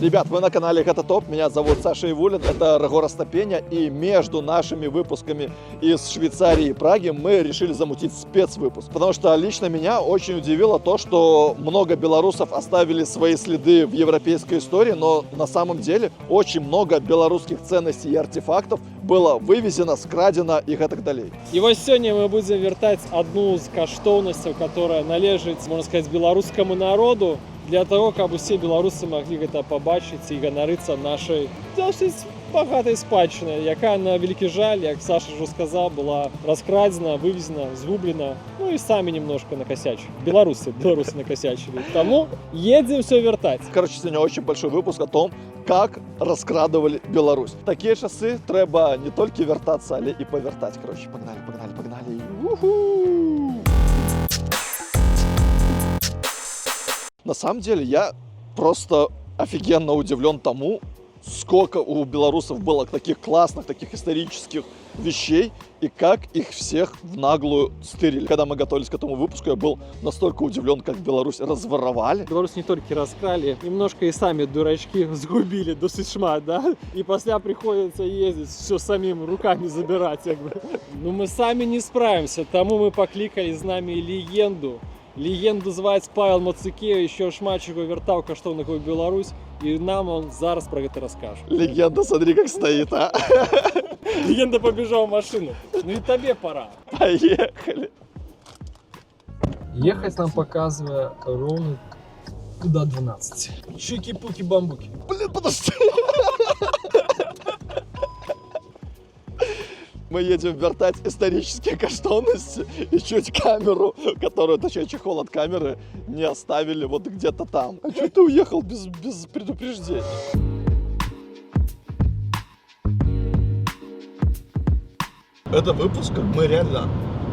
Ребят, вы на канале Гэта Топ, меня зовут Саша Ивулин, это Рагора Стопеня, и между нашими выпусками из Швейцарии и Праги мы решили замутить спецвыпуск, потому что лично меня очень удивило то, что много белорусов оставили свои следы в европейской истории, но на самом деле очень много белорусских ценностей и артефактов было вывезено, скрадено и так далее. І ось сьогодні ми будемо вертати одну з коштовностей, яка належить, можна сказати, білоруському народу, для того, каб усі білоруси могли гэта побачити і ганаритися нашою досить багатою спадщиною, яка, на великий жаль, як Саша вже сказав, була розкрадена, вивезена, згублена, ну і самі немножко накосячили. Белорусы накосячили. Тому едем все вертать. Короче, сегодня очень большой выпуск о том, как раскрадывали Беларусь. Такие часы треба не только вертаться, але и повертать. Короче, погнали. У-ху! На самом деле, я просто офигенно удивлен тому, сколько у белорусов было таких классных, таких исторических вещей, и как их всех в наглую стырили. Когда мы готовились к этому выпуску, я был настолько удивлен, как Беларусь разворовали. Беларусь не только раскрали, немножко и сами дурачки сгубили досить шмат, да? И после приходится ездить, все самим руками забирать, как бы. Но мы сами не справимся, тому мы покликали з нами легенду. Легенду зваць Павел Мацукевич, еще шматчику вертал каштовных в Беларусь, и нам он зараз про это расскажет. Легенда, смотри, как стоит, а? Легенда побежал в машину. Ну и тебе пора. Поехали. Ехать нам показывая ровно до 12. Чики-пуки-бамбуки. Блин, подожди. Мы едем вертать исторические каштовности и чуть камеру, которую, точнее, чехол от камеры не оставили вот где-то там. А что ты уехал без предупреждения? Это выпуск, как мы реально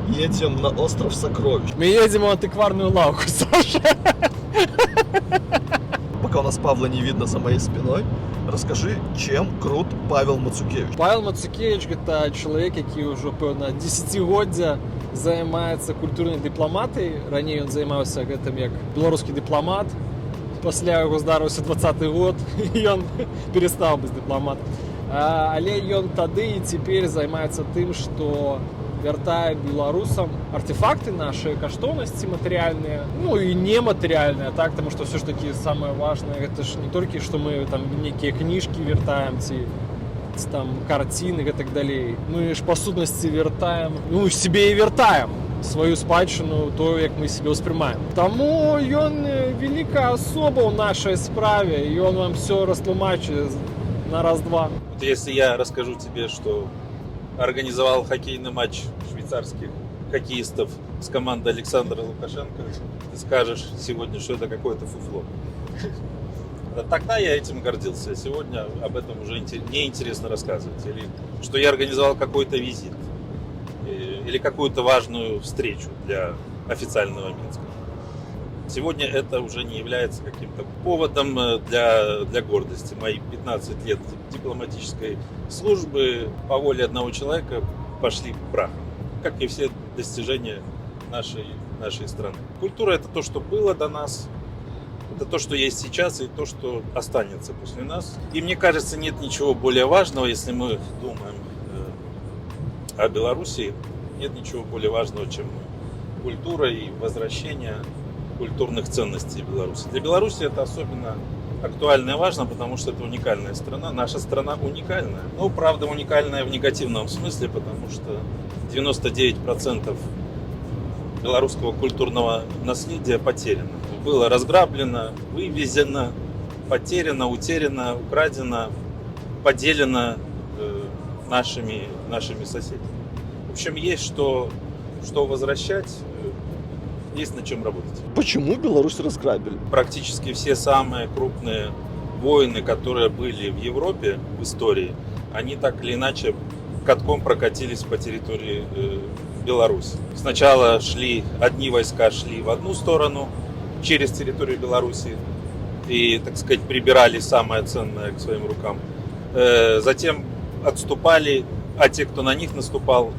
едем на остров Сокровищ. Мы едем в антикварную лавку, Саша. Пока у нас Павла не видно за моей спиной, расскажи, чем крут Павел Мацукевич. Павел Мацукевич – это человек, який уже, певно, десятигоддзя займаецца культурнай дыпламатыяй. Раней ён займаўся гэтым як беларускі дыпламат. Пасля яго здарыўся 20-й год, і ён перастаў быць дыпламатам. Але ён тады і цяпер займаецца тым, што вяртае беларусам артефакты наши, каштоўнасці матэрыяльныя, ну і нематэрыяльныя, так, потому что все ж таки самое важное, это ж не толькі, што мы там некія кніжкі вяртаем, ці там карціны і так далей. Мы ж па сутнасці вяртаем, ну себе і вяртаем сваю спадчыну, то, як мы себе ўспрымаем. Таму ён великая особа ў нашай справе, і ён вам все растлумачыць на раз-два. Вот если я расскажу тебе, что организовал хоккейный матч швейцарских хоккеистов с командой Александра Лукашенко, ты скажешь сегодня, что это какое-то фуфло. Тогда я этим гордился, сегодня об этом уже неинтересно рассказывать. Или что я организовал какой-то визит, или какую-то важную встречу для официального Минска. Сегодня это уже не является каким-то поводом для гордости. Мои 15 лет дипломатической службы по воле одного человека пошли прахом, как и все достижения нашей страны. Культура – это то, что было до нас, это то, что есть сейчас, и то, что останется после нас. И мне кажется, нет ничего более важного, если мы думаем о Беларуси, нет ничего более важного, чем культура и возвращение культурных ценностей Беларуси. Для Беларуси это особенно актуально и важно, потому что это уникальная страна. Наша страна уникальная. Ну, правда, уникальная в негативном смысле, потому что 99% белорусского культурного наследия потеряно. Было разграблено, вывезено, потеряно, утеряно, украдено, поделено нашими соседями. В общем, есть что возвращать, есть над чем работать. Почему Беларусь разграбили? Практически все самые крупные войны, которые были в Европе в истории, они так или иначе катком прокатились по территории Беларуси. Сначала одни войска шли в одну сторону, через территорию Беларуси, и, так сказать, прибирали самое ценное к своим рукам. Затем отступали, а те, кто на них наступал,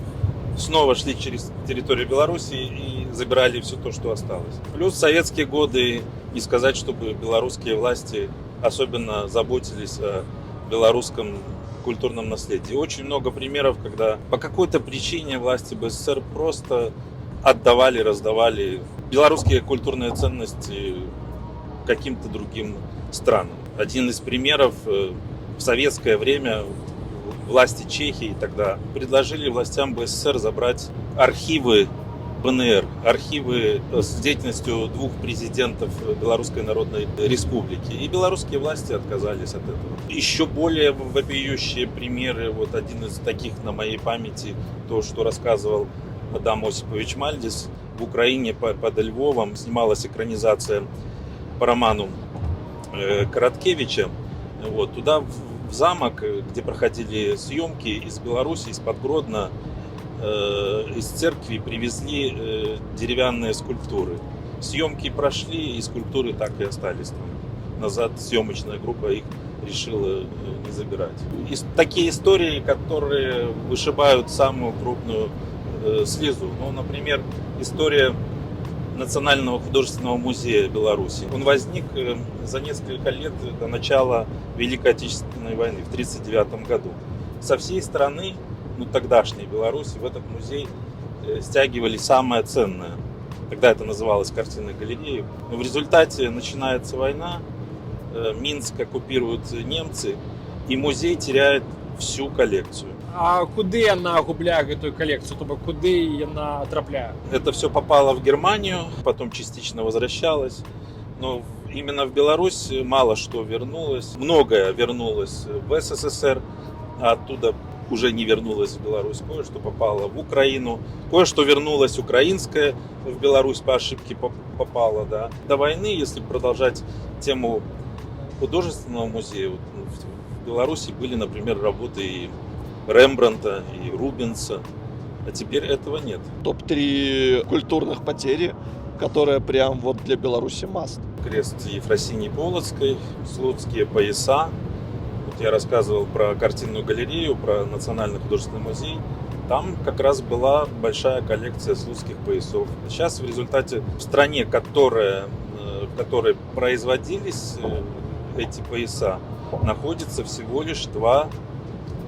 снова шли через территорию Беларуси и забирали все то, что осталось. Плюс в советские годы, не сказать, чтобы белорусские власти особенно заботились о белорусском культурном наследии. Очень много примеров, когда по какой-то причине власти БССР просто отдавали, раздавали белорусские культурные ценности каким-то другим странам. Один из примеров: в советское время власти Чехии тогда предложили властям БССР забрать архивы БНР, архивы с деятельностью 2 президентов Белорусской Народной Республики. И белорусские власти отказались от этого. Еще более вопиющие примеры, вот один из таких на моей памяти, то, что рассказывал Адам Осипович Мальдис. В Украине под Львовом снималась экранизация по роману Короткевича. Вот, туда в замок, где проходили съемки, из Беларуси, из-под Гродно, из церкви привезли деревянные скульптуры. Съемки прошли, и скульптуры так и остались там. Назад съемочная группа их решила не забирать. Такие истории, которые вышибают самую крупную слезу. Ну, например, история Национального художественного музея Беларуси. Он возник за несколько лет до начала Великой Отечественной войны в 1939 году. Со всей страны, тогдашней Беларуси, в этот музей стягивали самое ценное. Тогда это называлось картинной галереей. Но в результате начинается война, Минск оккупируют немцы, и музей теряет всю коллекцию. А куди яна губляє эту колекцию? Тобто куди яна трапляє? Это все попало в Германию, потом частично возвращалось. Но именно в Беларусь мало что вернулось. Многое вернулось в СССР, а оттуда уже не вернулось в Беларусь. Кое-что попало в Украину, кое-что вернулось украинское в Беларусь по ошибке попало. Да. До войны, если продолжать тему художественного музея, в Беларуси были, например, работы и Рембрандта, и Рубенса, а теперь этого нет. Топ-3 культурных потери, которые прям вот для Беларуси маст. Крест Ефросинии Полоцкой, слуцкие пояса. Вот я рассказывал про картинную галерею, про Национальный художественный музей. Там как раз была большая коллекция слуцких поясов. Сейчас в результате в стране, в которой производились эти пояса, находится всего лишь 2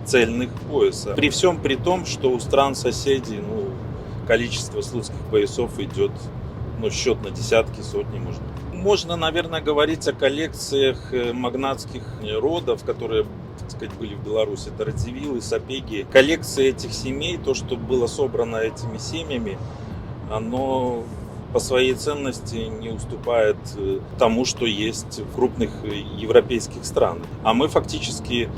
цельных пояса. При всем при том, что у стран соседей количество слуцких поясов идет счет на десятки, сотни, может быть. Можно, наверное, говорить о коллекциях магнатских родов, которые, так сказать, были в Беларуси. Это Радзивиллы, Сапеги. Коллекции этих семей, то, что было собрано этими семьями, оно по своей ценности не уступает тому, что есть в крупных европейских странах. А мы фактически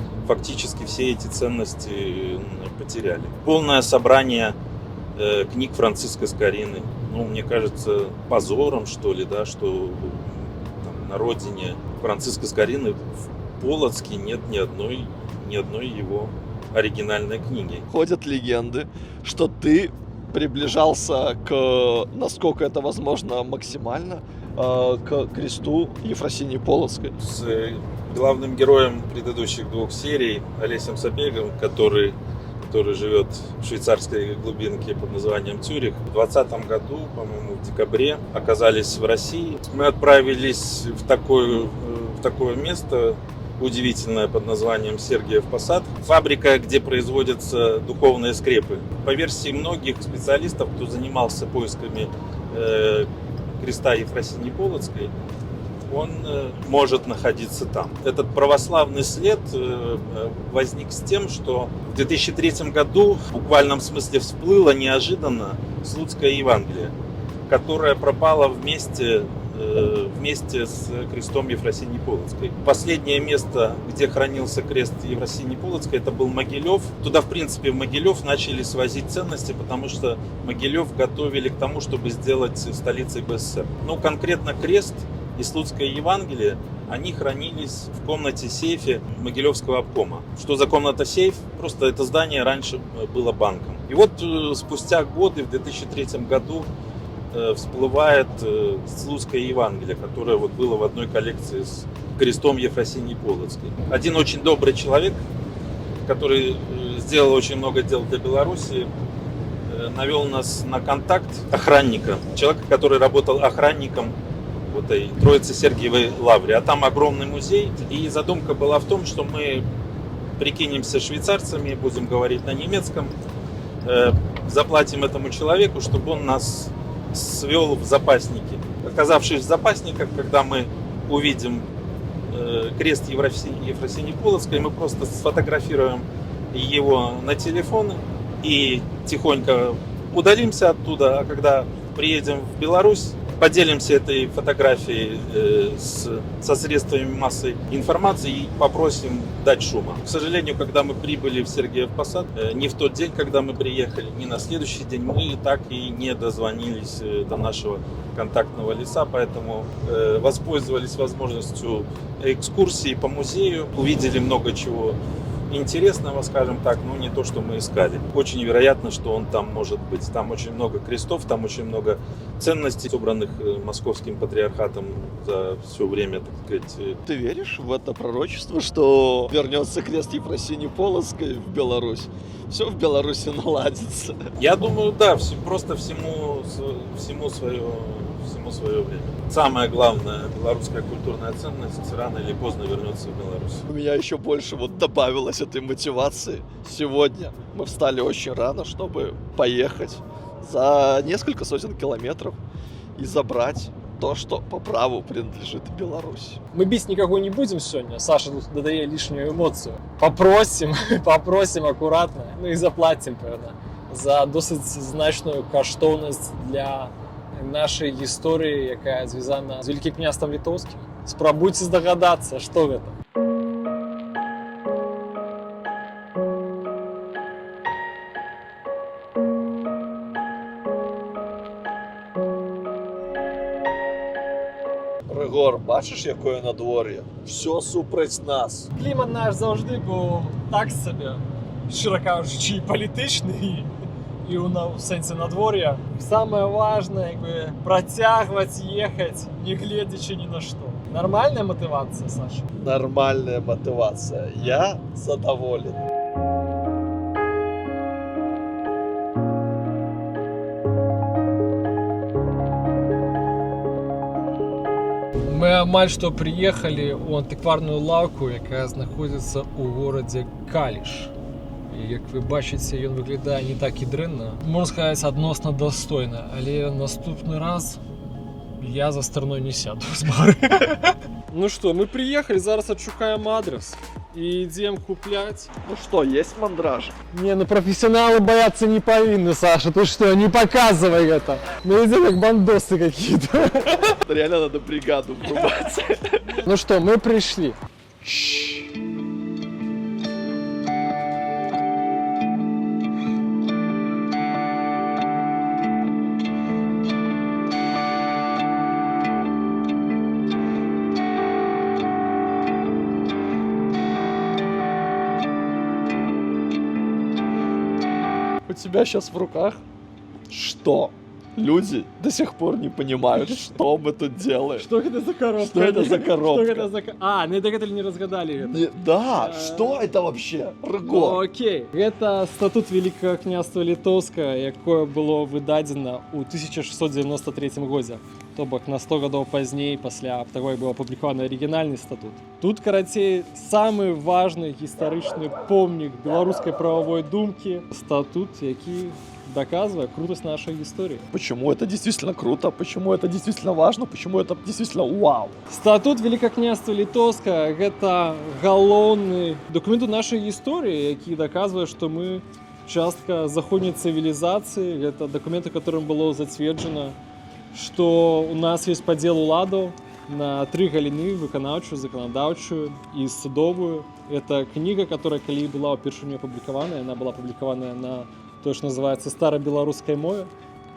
все эти ценности потеряли. Полное собрание книг Франциска Скорины. Мне кажется, позором, что ли, да, что там, на родине Франциска Скорины в Полоцке нет ни одной его оригинальной книги. Ходят легенды, что ты приближался насколько это возможно, максимально к кресту Ефросинии Полоцкой. С главным героем предыдущих 2 серий, Олесем Сапегом, который живет в швейцарской глубинке под названием Цюрих. В 2020 году, по-моему, в декабре, оказались в России. Мы отправились в такое место удивительное под названием Сергиев Посад. Фабрика, где производятся духовные скрепы. По версии многих специалистов, кто занимался поисками креста Ефросинии Полоцкой, он может находиться там. Этот православный след возник с тем, что в 2003 году в буквальном смысле всплыло неожиданно Слуцкое Евангелие, которое пропало вместе с крестом Ефросинии Полоцкой. Последнее место, где хранился крест Ефросинии Полоцкой, это был Могилев. Туда, в принципе, в Могилев начали свозить ценности, потому что Могилев готовили к тому, чтобы сделать столицей БССР. Конкретно крест и Слуцкое Евангелие, они хранились в комнате-сейфе Могилевского обкома. Что за комната-сейф? Просто это здание раньше было банком. И вот спустя годы, в 2003 году, всплывает Слуцкое Евангелие, которое было в одной коллекции с крестом Ефросинии Полоцкой. Один очень добрый человек, который сделал очень много дел для Беларуси, навел нас на контакт охранника, человека, который работал охранником в этой Троице-Сергиевой лавре. А там огромный музей. И задумка была в том, что мы прикинемся швейцарцами, будем говорить на немецком, заплатим этому человеку, чтобы он нас свел в запасники. Оказавшись в запасниках, когда мы увидим крест Ефросиньи Полоцкой, мы просто сфотографируем его на телефон и тихонько удалимся оттуда, а когда приедем в Беларусь, поделимся этой фотографией со средствами массовой информации и попросим дать шума. К сожалению, когда мы прибыли в Сергиев Посад, ни в тот день, когда мы приехали, ни на следующий день, мы так и не дозвонились до нашего контактного лица, поэтому воспользовались возможностью экскурсии по музею, увидели много чего интересного, скажем так, но не то, что мы искали. Очень вероятно, что он там может быть. Там очень много крестов, там очень много ценностей, собранных московским патриархатом за все время, так сказать. Ты веришь в это пророчество, что вернется крест Ефросиньи Полоцкой в Беларусь? Все в Беларуси наладится. Я думаю, да, просто всему свое время. Самая главная белорусская культурная ценность рано или поздно вернется в Беларусь. У меня еще больше добавилось этой мотивации. Сегодня мы встали очень рано, чтобы поехать за несколько сотен километров и забрать то, что по праву принадлежит Беларуси. Мы бить никого не будем сегодня. Саша тут додає лишнюю эмоцию. Попросим аккуратно, ну и заплатим, певно, за досить значную коштовність для нашей історії, яка зв'язана з Великим князством Литовським. Спробуйте здогадатися, що це. Ригор, бачиш, якое надвор'я? Все супроть нас. Клімат наш завжди був так собі, широко кажучи, і політичний, і в сенсі надвор'я. Саме важне, якби протягувати, їхати, не глядячи ні на що. Нормальна мотивація, Саша? Нормальная мотивация. Я задоволен. Ми амаль што прыехалі ў антыкварную лаўку, якая знаходзіцца ў горадзе Каліш. І як вы бачыце, ён выглядае не так і дрэнна. Можна сказаць, адносна дастойна, але наступны раз я за старной не сяду з бары. Ну што, мы прыехалі, зараз адшукаем адрес і ідзем купляць. Ну что, есть мандраж? Не, ну профессионалы бояться не повинны, Саша, ты что, не показывай это. Мы идем как бандосы какие-то. Реально надо бригаду врубать. Ну что, мы пришли. У тебя сейчас в руках что? Люди до сих пор не понимают, что мы тут делаем. Что это за коробка? Что это за коробка? Что это за... А, ну это не разгадали это. Да, что это вообще? Рыгор. Окей. Это статут Великого княства Литовского, якое было выдадено у 1693 годзе. То бок на 100 гадоў пазней, пасля таго, як быў апублікаваны арыгінальны статут. Тут, карацей, самы важны гістарычны помнік беларускай правовой думкі, статут, які доказывая крутость нашей истории. Почему это действительно круто? Почему это действительно важно? Почему это действительно вау? Статут Великого княства Литовского – это галоўны документ нашей истории, які доказывае, что мы частка заходней цивилизации. Это документы, которым было зацверджено, что у нас есть подел уладов на 3 галіны: выканаўчую, законодаўчую и судовую. Это книга, которая, калі была упершыню опубликована, она была опубликована на то, что называется старобелорусской мове,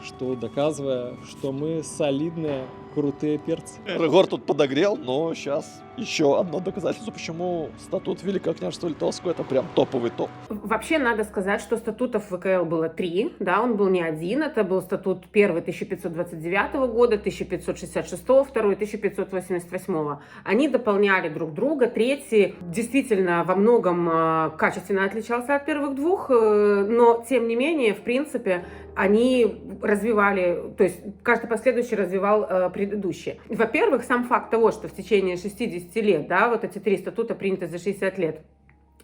что доказывая, что мы солидные, крутые перцы. Рыгор тут подогрел, но сейчас еще одно доказательство, почему статут Великого княжества Литовского это прям топовый топ. Вообще надо сказать, что статутов ВКЛ было 3, да, он был не один, это был статут 1 1529 года, 1566, 2 1588. Они дополняли друг друга, третий действительно во многом качественно отличался от первых двух, но тем не менее, в принципе, они развивали, то есть каждый последующий развивал предыдущий. Во-первых, сам факт того, что в течение 60 лет, да, вот эти 3 статута приняты за 60 лет,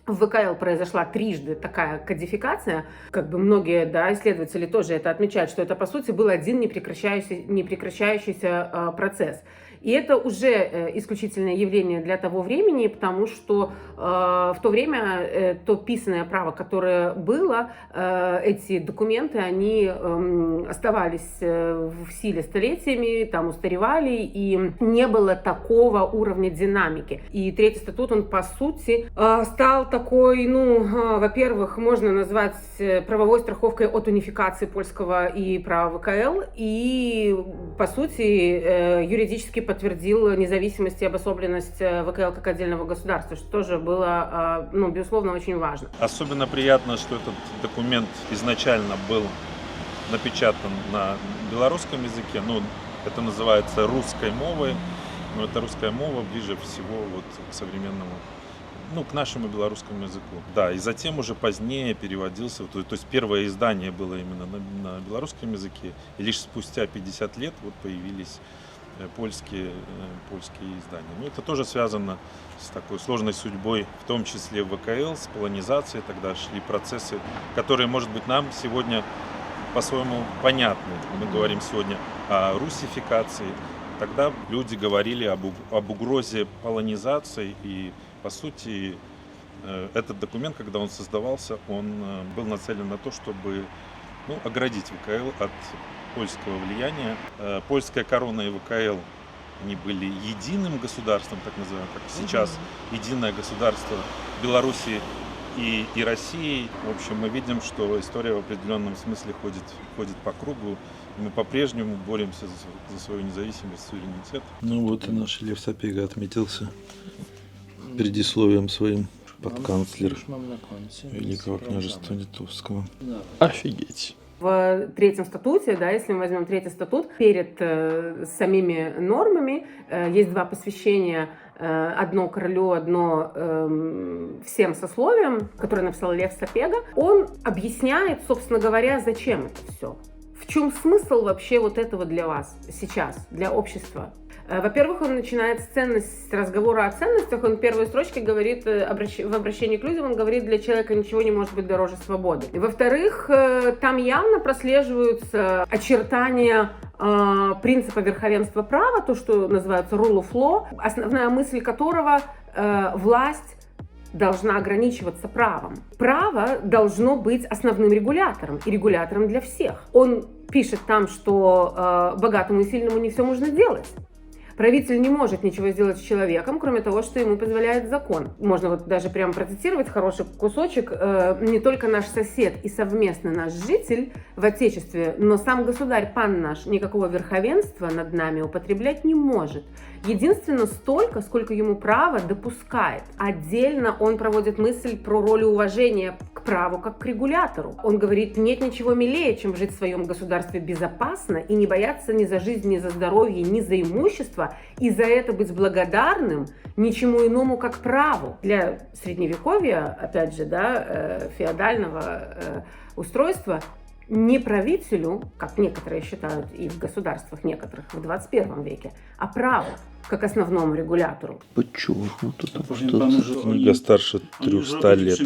в ВКЛ произошла трижды такая кодификация, как бы многие, да, исследователи тоже это отмечают, что это, по сути, был один непрекращающийся процесс. И это уже исключительное явление для того времени, потому что в то время то писанное право, которое было, эти документы, они оставались в силе столетиями, там устаревали, и не было такого уровня динамики. И Третий статут, он, по сути, стал такой, ну, во-первых, можно назвать правовой страховкой от унификации польского и права ВКЛ, и, по сути, юридически подтвердил независимость и обособленность ВКЛ как отдельного государства, что тоже было, ну, безусловно, очень важно. Особенно приятно, что этот документ изначально был напечатан на белорусском языке. Ну, это называется русской мовой, но это русская мова ближе всего вот к современному, ну, к нашему белорусскому языку. Да, и затем уже позднее переводился, то есть первое издание было именно на белорусском языке, и лишь спустя 50 лет вот появились польские издания. Но это тоже связано с такой сложной судьбой, в том числе ВКЛ, с полонизацией. Тогда шли процессы, которые, может быть, нам сегодня по-своему понятны. Мы говорим сегодня о русификации. Тогда люди говорили об угрозе полонизации, и, по сути, этот документ, когда он создавался, он был нацелен на то, чтобы, ну, оградить ВКЛ от польского влияния. Польская корона и ВКЛ, они были единым государством, так называемым, как сейчас единое государство Беларуси и России. В общем, мы видим, что история в определенном смысле ходит по кругу. Мы по-прежнему боремся за свою независимость, суверенитет. Ну вот и наш Лев Сапега отметился предисловием своим подканцлер Великого княжества Литовского. Офигеть. В Третьем статуте, да, если мы возьмем Третий статут, перед самими нормами есть 2 посвящения. Одно королю, одно всем сословиям, которое написал Лев Сапега. Он объясняет, собственно говоря, зачем это все. В чем смысл вообще вот этого для вас сейчас, для общества? Во-первых, он начинает с разговора о ценностях. Он в первой строчке говорит, в обращении к людям, он говорит, для человека ничего не может быть дороже свободы. И, во-вторых, там явно прослеживаются очертания принципа верховенства права, то, что называется rule of law, основная мысль которого власть должна ограничиваться правом. Право должно быть основным регулятором, и регулятором для всех. Он пишет там, что богатому и сильному не все можно делать. Правитель не может ничего сделать с человеком, кроме того, что ему позволяет закон. Можно вот даже прямо процитировать хороший кусочек. Не только наш сосед и совместно наш житель в Отечестве, но сам государь, пан наш, никакого верховенства над нами употреблять не может. Единственно столько, сколько ему право допускает. Отдельно он проводит мысль про роль уважения к праву как к регулятору. Он говорит, нет ничего милее, чем жить в своем государстве безопасно и не бояться ни за жизнь, ни за здоровье, ни за имущество, и за это быть благодарным ничему иному, как праву. Для средневековья, опять же, да, феодального устройства, не правителю, как некоторые считают и в государствах некоторых в 21 веке, а праву, как основному регулятору. Подчеркнуто. Книга старше 300 лет.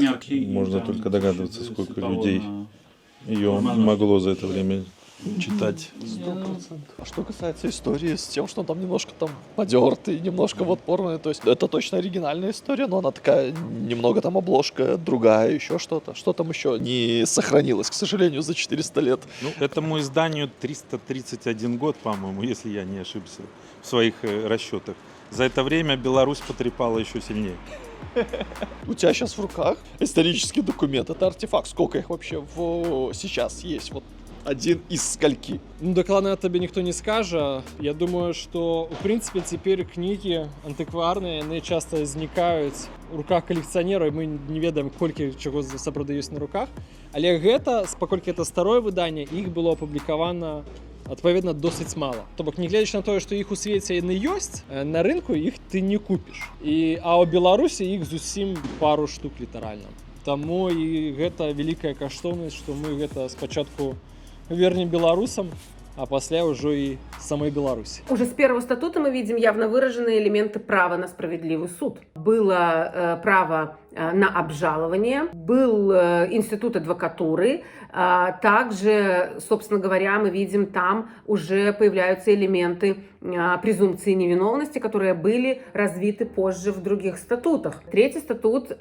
Можно только догадываться, сколько людей ее могло за это время читать. 100%. А что касается истории с тем, что он там немножко там подертый, немножко вот порванный, то есть это точно оригинальная история, но она такая, немного там обложка другая, еще что-то. Что там еще не сохранилось, к сожалению, за 400 лет. Ну, этому изданию 331 год, по-моему, если я не ошибся в своих расчетах. За это время Беларусь потрепала еще сильнее. У тебя сейчас в руках исторический документ, это артефакт. Сколько их вообще сейчас есть? Вот один из скольки. Ну, докладно тебе ніхто не скаже. Я думаю, що, в принципі, тепер книги антикварні, вони часто зникають у руках колекціонерів, і ми не ведаємо, колькі чого запродаюць на руках. Але гэта, паколькі это старое выданне, іх было апублікавана адпаведна досыць мала. То бок, не гледзячы на тое, што іх у свеце яны ёсць, на рынку іх ты не купіш. А ў Беларусі іх зусім пару штук літаральна. Таму і гэта вялікая каштоўнасць, што мы гэта спачатку вернем беларусам, а пасля ўжо і самой Беларусі. Уже с первого статута мы видим явно выраженные элементы права на справедливый суд. Было право на обжалование, был институт адвокатуры. Также, собственно говоря, мы видим, там уже появляются элементы презумпции невиновности, которые были развиты позже в других статутах. Третий статут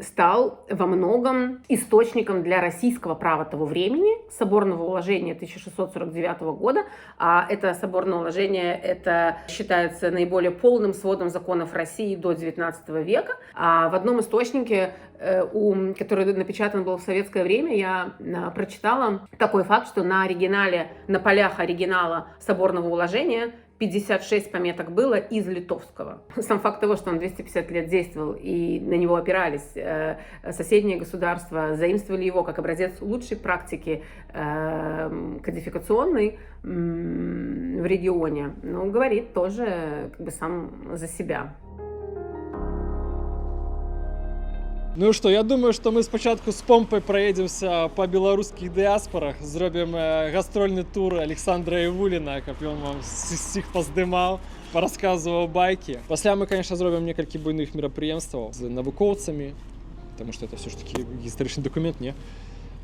стал во многом источником для российского права того времени, соборного уложения 1649 года. А это соборное уложение, это считается наиболее полным сводом законов России до XIX века. А в одном источнике, который напечатан был в советское время, я прочитала такой факт, что на оригинале, на полях оригинала соборного уложения 56 пометок было из литовского. Сам факт того, что он 250 лет действовал и на него опирались соседние государства, заимствовали его как образец лучшей практики кодификационной в регионе, ну, говорит тоже как бы сам за себя. Ну што, я думаю, што мы спачатку з помпай праедземся па беларускіх дыяспарах, зробім гастрольны тур Александра Івуліна, каб ён вам сіх паздымаў, парасказваў байкі. Пасля мы, конечно, зробім некалькі буйных мерапрыемстваў з навукоўцамі, потому что это все ж таки гістарычны документ, не?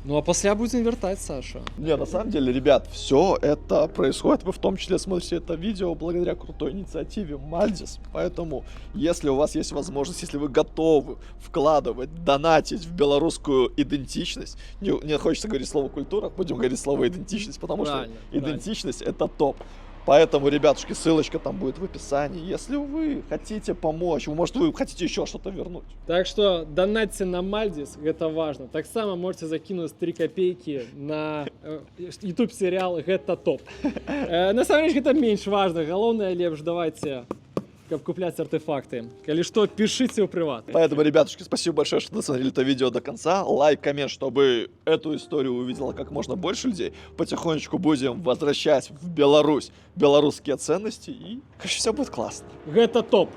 Ну а после будем вертать, Саша. Не, на самом деле, ребят, все это происходит. Вы в том числе смотрите это видео благодаря крутой инициативе Мальдис. Поэтому, если у вас есть возможность, если вы готовы вкладывать, донатить в белорусскую идентичность, не хочется говорить слово культура, будем говорить слово идентичность, потому что идентичность это топ. Поэтому, ребятушки, ссылочка там будет в описании. Если вы хотите помочь, может, вы хотите еще что-то вернуть. Так что донатьте на Мальдис, это важно. Так само можете закинуть 3 копейки на YouTube сериал «Гэта топ». На самом деле, это меньше важно. Главное, лепш, давайте как куплять артефакты. Или что, пишите в приват. Поэтому, ребятушки, спасибо большое, что досмотрели это видео до конца. Лайк, коммент, чтобы эту историю увидело как можно больше людей. Потихонечку будем возвращать в Беларусь белорусские ценности. И, конечно, все будет классно. Это топ.